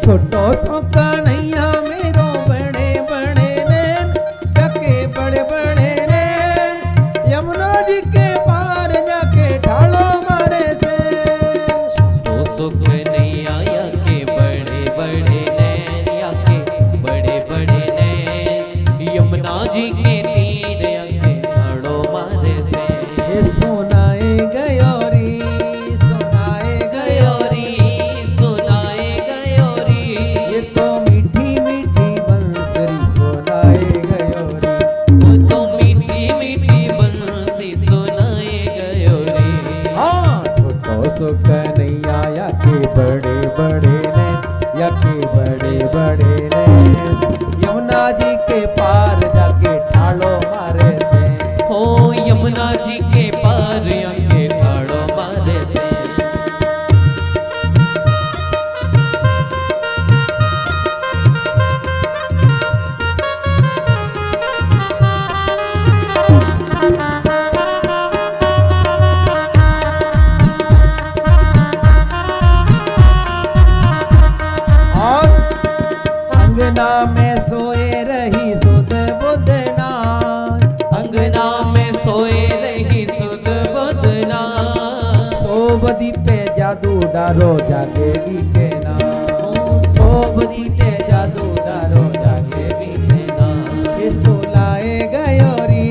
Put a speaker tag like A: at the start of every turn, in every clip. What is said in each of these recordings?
A: छोटो सो कन्हैया मेरो बड़े बड़े नैन, जाके बड़े बड़े नैन, यमुना जी के पार जाके ढालो मारे से।
B: छोटो सो कन्हैया के बड़े बड़े नैन, याके बड़े बड़े नैन, यमुना जी के तीर याके ढालो मारे से।
A: ये सोनाए गयोरी, सोनाए गयोरी,
B: सुनाए गयोरी,
A: ये तो मीठी मीठी बंसरी सोनाए गयोरी।
B: वो तो मीठी मीठी बंसी सुनाए गयोरी।
A: हाँ छोटो सो कन्हैया याके बड़े बड़े नैन, याके बड़े बड़े नैन, यमुना जी के पार जाके ढालो मारे से।
B: हो यमुना जी के पार याके ढालो मारे से।
A: और अंगना में सोए रही सुध बुध नाथ,
B: अंगना में सोए रही सुध बदना,
A: सोबदी पे जादू डारो जागेगी के नाम, सोबदी पे जादू डारो जागेगी के नाम। ये सोलाए गयोरी,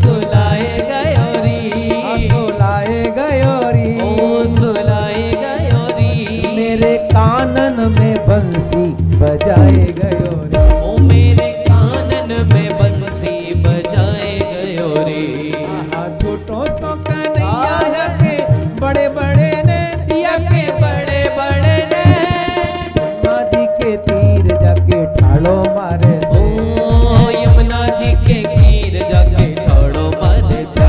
B: सुलाए गयोरी,
A: सोलाए गयोरी,
B: ओ सुलाए गयोरी,
A: मेरे कानन में बंसी बजाए गयोरी।
B: ओ मेरे कानन में बंसी बजाए गयोरी।
A: आहा, छोटो सो कन्हैया याके बड़े बड़े नैन,
B: याके बड़े बड़े नैन,
A: यमुना जी के तीर जाके ढालो मारे से।
B: ओ यमुना जी के तीर जाके ढालो मारे से।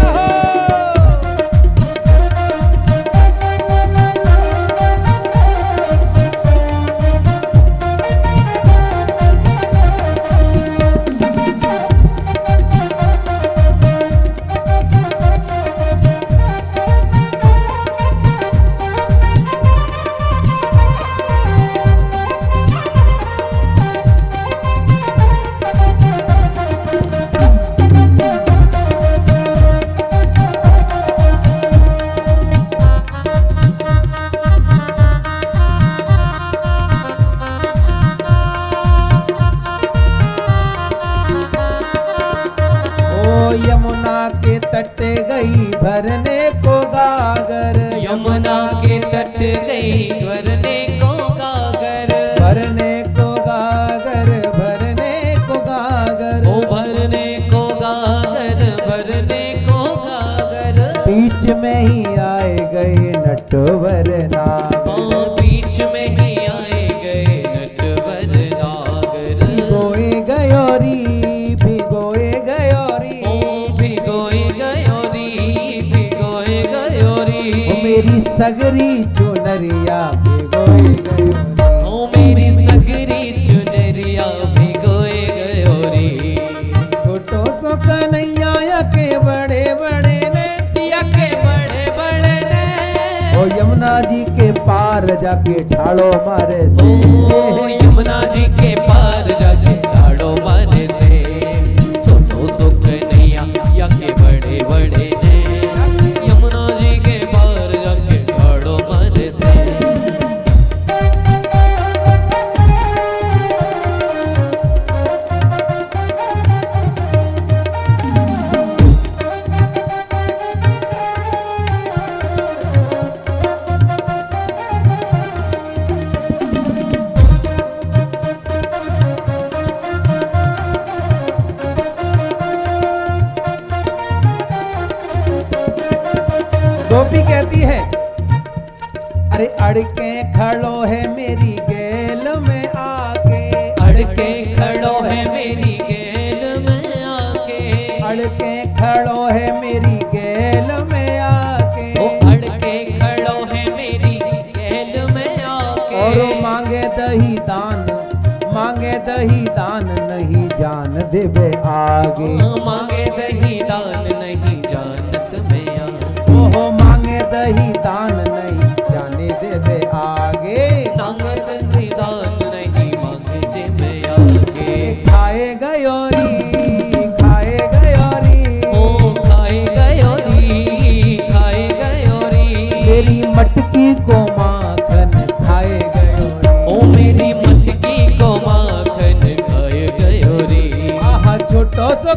A: यमुना के तट गई भरने को गागर,
B: यमुना के तट गई भरने को गागर,
A: भरने को गागर, भरने को गागर।
B: ओ भरने को गागर, भरने को गागर,
A: बीच में ही आए गए नटवर नागर,
B: ओ बीच में ही आए गए नटवर नागर।
A: भिगोए गयोरी, भिगोए गयोरी,
B: ओ भिगोए गयोरी, भिगोए गयोरी,
A: ओ मेरी सगरी चुनरिया भिगोए गयोरी।
B: ओ मेरी सगरी चुनरिया भिगोए गयोरी।
A: छोटो सो कन्हैया याके बड़े बड़े नैन,
B: याके बड़े बड़े नैन,
A: ओ यमुना जी के पार जाके ढालो मारे से।
B: ओ यमुना जी के पार जाके ढालो मारे से। छोटो सो कन्हैया याके बड़े बड़े नैन, यमुना जी के पार जाके ढालो मारे से।
A: गोपी कहती है अरे अड़के खड़ो है मेरी गेल में आके,
B: अड़के खड़ो है मेरी गेल में आके,
A: अड़के खड़ो है मेरी गेल में आके।
B: ओ अड़के खड़ो है मेरी गेल में आके,
A: और मांगे दही दान, मांगे दही दान नहीं जान देवे आगे।
B: मांगे दही दान नहीं जानत में आ,
A: ओहो मांगे दही दान नहीं जाने देवे आगे।
B: मांगे दही दान नहीं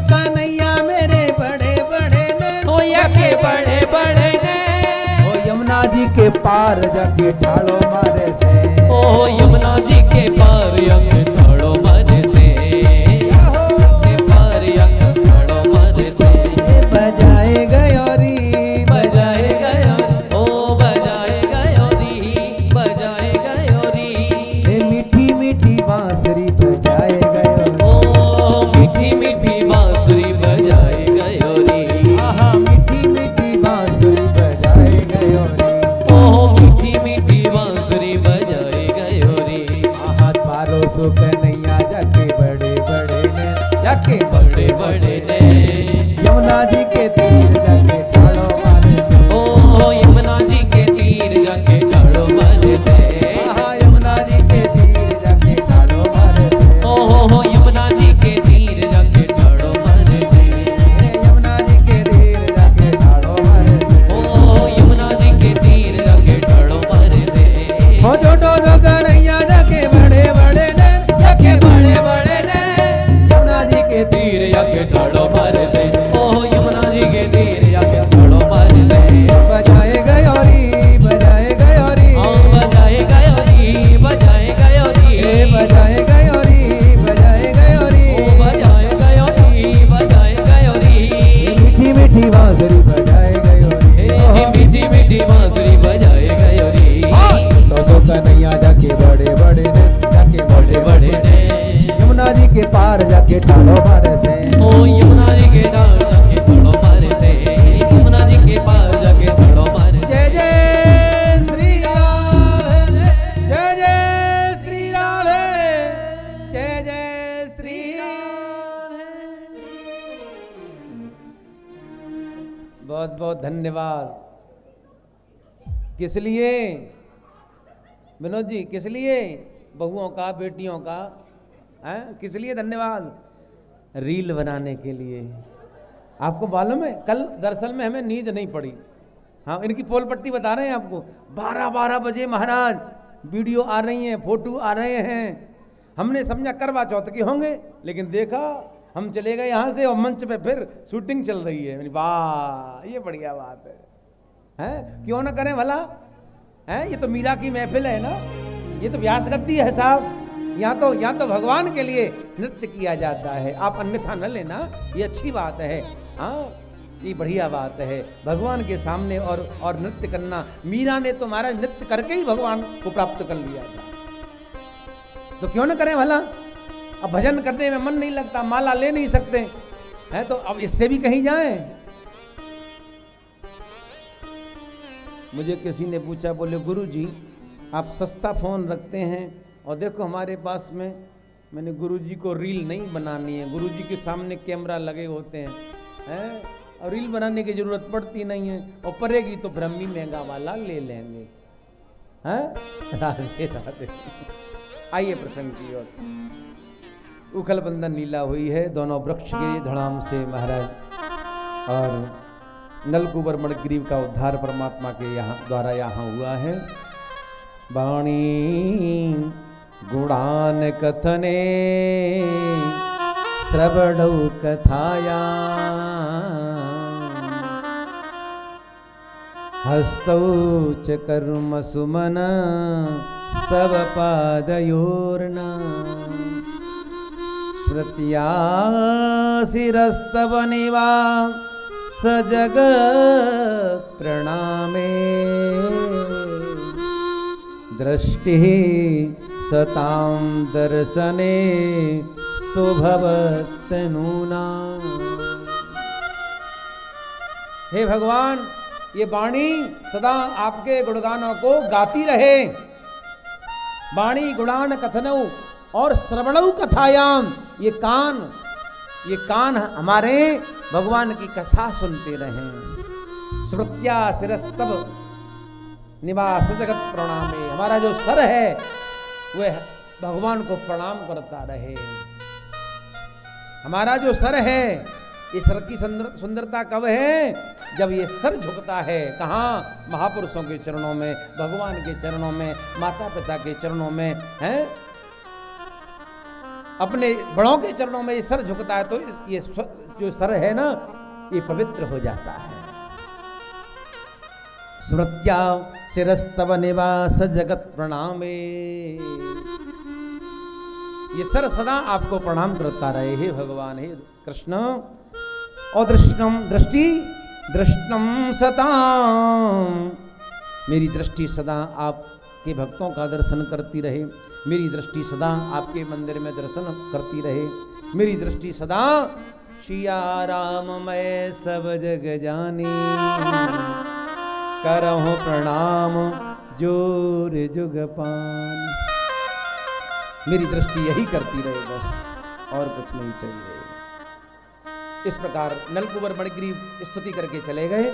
A: कन्हैया मेरे बड़े बड़े नैन,
B: ओ यके बड़े बड़े नैन,
A: ओ यमुना जी के पार जाके ठाड़ो मारे से,
B: ओ यमुना जी के पार यके ठाड़ो मारे से, के पार यके ठाड़ो मारे से।
A: बजाए गयोरी
B: बजाए गयो, ओ बजाए गयोरी, बजाए गयोरी,
A: ए मीठी मीठी बांसुरी बजाए गयोरी,
B: ओ मीठी मीठी बांसुरी बजाए गयोरी,
A: आहा मीठी मीठी बांसुरी बजाए गयोरी,
B: ओ मीठी मीठी बांसुरी बजाए गयोरी,
A: आहा पारो सो कन्हैया जाके बड़े बड़े ने, जाके
B: बड़े बड़े ने,
A: यमुना जी के तीर जाके ठाड़ो मारे से,
B: ओ यमुना जी के तीर जाके ठाड़ो मारे से,
A: आहा यमुना जी के तीर जाके ठाड़ो मारे से,
B: ओ यमुना जी के तीर जाके ठाड़ो मारे से,
A: यमुना जी के तीर जाके ठाड़ो मारे से,
B: ओ यमुना जी के तीर जाके ठाड़ो मारे से।
A: हो छोटो सो कन्हैया जाके बड़े बड़े ने, जाके
B: बड़े बड़े ने,
A: यमुना जी के
B: तीर जाके ठाड़ो मारे से, ओ यमुना जी के तीर जाके ठाड़ो मारे से।
A: बजाए गयोरी बजाए गयोरी,
B: ओ बजाए गयोरी, बजाए गयोरी,
A: ए बजाए गयोरी बजाए गयोरी,
B: ओ बजाए गयोरी, बजाए गयोरी,
A: मीठी मीठी बांसुरी बजाए गयोरी,
B: हे जी मीठी मीठी बांसुरी बजाए गयोरी,
A: तो सो कन्हैया जाके बड़े बड़े ने, जाके
B: बड़े बड़े ने,
A: यमुना जी के पार जाके ठाड़ो मारे से,
B: ओ यमुना जी के पार जाके ठाड़ो मारे से, यमुना जी के पार जाके ठाड़ो मारे से।
A: जय जय श्री राधे, जय जय श्री राधे, जय जय श्री राधे। बहुत बहुत धन्यवाद। किस लिए विनोद जी, किस लिए? बहुओं का, बेटियों का, हैं? किस लिए धन्यवाद? रील बनाने के लिए। आपको मालूम है कल दरअसल में हमें नींद नहीं पड़ी। हाँ, इनकी पोल पट्टी बता रहे हैं आपको। 12-12 बजे महाराज वीडियो आ रही हैं, फोटो आ रहे हैं। हमने समझा करवा चौथ की होंगे, लेकिन देखा हम चले गए यहाँ से और मंच पे फिर शूटिंग चल रही है। मैंने वाह, ये बढ़िया बात है, हैं? क्यों ना करें भला, हैं? ये तो मीरा की महफिल है ना, ये तो व्यास गद्दी है साहब। यहाँ तो भगवान के लिए नृत्य किया जाता है। आप अन्यथा न लेना, ये अच्छी बात है। हाँ, ये बढ़िया बात है, भगवान के सामने और नृत्य करना। मीरा ने तो महाराज नृत्य करके ही भगवान को प्राप्त कर लिया था, तो क्यों न करें भला। अब भजन करने में मन नहीं लगता, माला ले नहीं सकते हैं, तो अब इससे भी कहीं जाएं। मुझे किसी ने पूछा, बोले गुरुजी आप सस्ता फोन रखते हैं और देखो हमारे पास में, मैंने गुरुजी को रील नहीं बनानी है, गुरुजी के सामने कैमरा लगे होते हैं, और रील बनाने की जरूरत पड़ती नहीं है, और पड़ेगी तो फिर हम भी महंगा वाला ले लेंगे, हैं? राधे राधे। आइए प्रसंग की ओर। उखल बंधन लीला हुई है दोनों वृक्ष के धड़ाम से महाराज, और नलकुबर मणिग्रीव का उद्धार परमात्मा के द्वारा यहाँ हुआ है। वाणी गुणान कथने श्रवणौ कथाया, हस्तौ च कर्म सुमन स्तव पादयोर्न, स्मृत्या शिरस्तव निवा सजग प्रणामे, दृष्टि सतां दर्शने स्तु भवत्तनूना। हे भगवान, ये वाणी सदा आपके गुणगानों को गाती रहे। वाणी गुणान कथनऊ और श्रवणऊ कथायाम, ये कान हमारे भगवान की कथा सुनते रहें। श्रुत्या शिरस्तव निवास जगत प्रणामे, हमारा जो सर है वह भगवान को प्रणाम करता रहे। हमारा जो सर है, ये सर की सुंदरता कब है? जब ये सर झुकता है। कहाँ? महापुरुषों के चरणों में, भगवान के चरणों में, माता पिता के चरणों में, हैं? अपने बड़ों के चरणों में ये सर झुकता है तो ये जो सर है ना ये पवित्र हो जाता है। स्मृत्या शिरस्तव निवास जगत प्रणामे, ये सर सदा आपको प्रणाम करता रहे हे भगवान, हे कृष्ण। और दृष्टम सताम, मेरी दृष्टि सदा आपके भक्तों का दर्शन करती रहे, मेरी दृष्टि सदा आपके मंदिर में दर्शन करती रहे, मेरी दृष्टि सदा सिया राम मैं सब जग जानी, करहूं प्रणाम जोर जुग पान। मेरी दृष्टि यही करती रहे बस, और कुछ नहीं चाहिए। इस प्रकार नलकुबर मणिग्रीव स्तुति करके चले गए।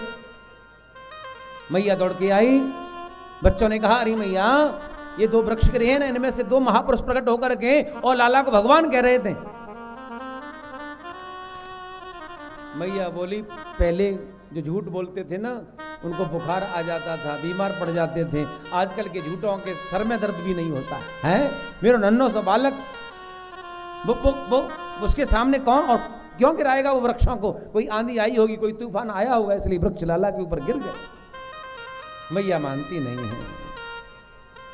A: मैया दौड़ के आई, बच्चों ने कहा अरे मैया ये दो वृक्ष गिरे हैं ना, इनमें से दो महापुरुष प्रकट होकर के और लाला को भगवान कह रहे थे। मैया बोली पहले जो झूठ बोलते थे ना उनको बुखार आ जाता था, बीमार पड़ जाते थे, आजकल के झूठों के सर में दर्द भी नहीं होता है। मेरा नन्नो सा बालक वो उसके सामने कौन और क्यों गिराएगा वो वृक्षों को? कोई आंधी आई होगी, कोई तूफान आया होगा, इसलिए वृक्ष लाला के ऊपर गिर गए। मैया मानती नहीं है।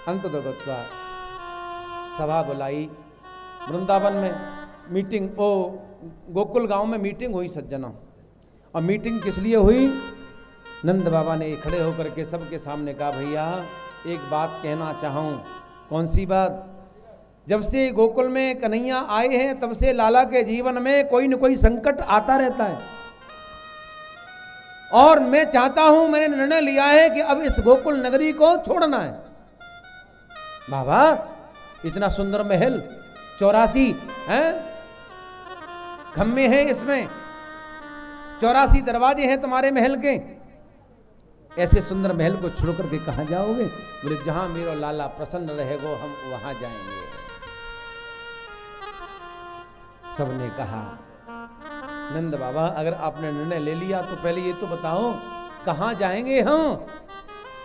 A: अंत दगत्वा सभा बुलाई वृंदावन में मीटिंग, ओ गोकुल गांव में मीटिंग हुई सज्जनों। और मीटिंग किस लिए हुई? नंद बाबा ने खड़े होकर के सबके सामने कहा भैया एक बात कहना चाहूं। कौन सी बात? जब से गोकुल में कन्हैया आए हैं तब से लाला के जीवन में कोई न कोई संकट आता रहता है, और मैं चाहता हूं, मैंने निर्णय लिया है कि अब इस गोकुल नगरी को छोड़ना है। बाबा इतना सुंदर महल, 84 हैं खम्भे हैं, इसमें 84 दरवाजे हैं तुम्हारे महल के, ऐसे सुंदर महल को छोड़ करके कहां जाओगे? बोले जहां मेरा लाला प्रसन्न रहेगा हम वहां जाएंगे। सबने कहा नंद बाबा अगर आपने निर्णय ले लिया तो पहले ये तो बताओ कहां जाएंगे हम?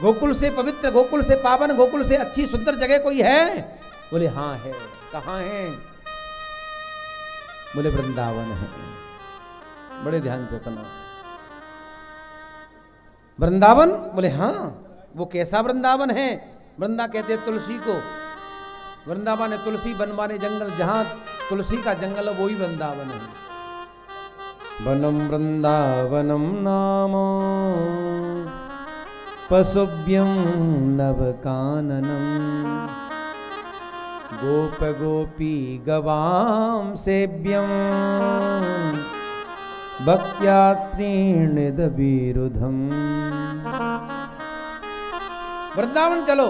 A: गोकुल से पवित्र, गोकुल से पावन, गोकुल से अच्छी सुंदर जगह कोई है? बोले हाँ है। कहां है? बोले वृंदावन है। बड़े ध्यान से सुनो। वृंदावन? बोले हाँ। वो कैसा वृंदावन है? वृंदा कहते तुलसी को, वृंदावन है तुलसी बनवाने जंगल, जहां तुलसी का जंगल है वही वृंदावन है। वनम वृंदावनम नाम पशुभ्यं नव काननम, गोप गोपी गवाम सेव्यम, भक्त्या त्रीणिद विरुधम। वृंदावन चलो,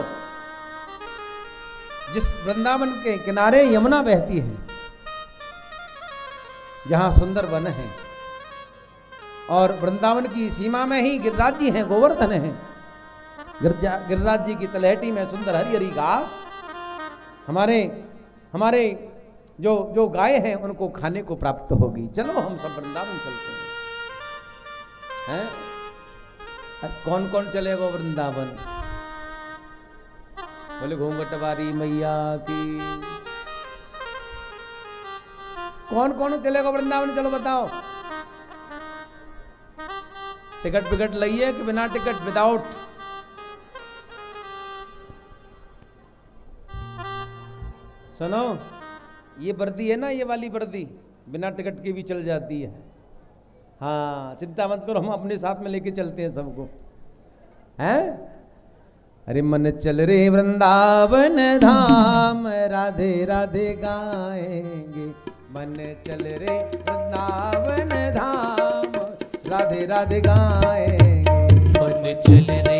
A: जिस वृंदावन के किनारे यमुना बहती है, जहां सुंदर वन है, और वृंदावन की सीमा में ही गिरिराज जी हैं, गोवर्धन है। गिरिराज जी की तलहटी में सुंदर हरी हरी घास, हमारे जो गाय हैं उनको खाने को प्राप्त होगी। चलो हम सब वृंदावन चलते हैं। कौन कौन चलेगा वृंदावन? बोले घूंघटवारी मैया की। कौन कौन चलेगा वृंदावन? चलो बताओ। टिकट विकट लइए कि बिना टिकट, विदाउट? सुनो, ये वर्दी है ना, ये वाली वर्दी बिना टिकट के भी चल जाती है। हाँ चिंता मत करो, हम अपने साथ में लेके चलते हैं सबको। हैं? अरे मन चल रे वृंदावन धाम, राधे राधे गाएंगे। मन चल रे वृंदावन धाम, राधे राधे गाएंगे।
B: मन चल रे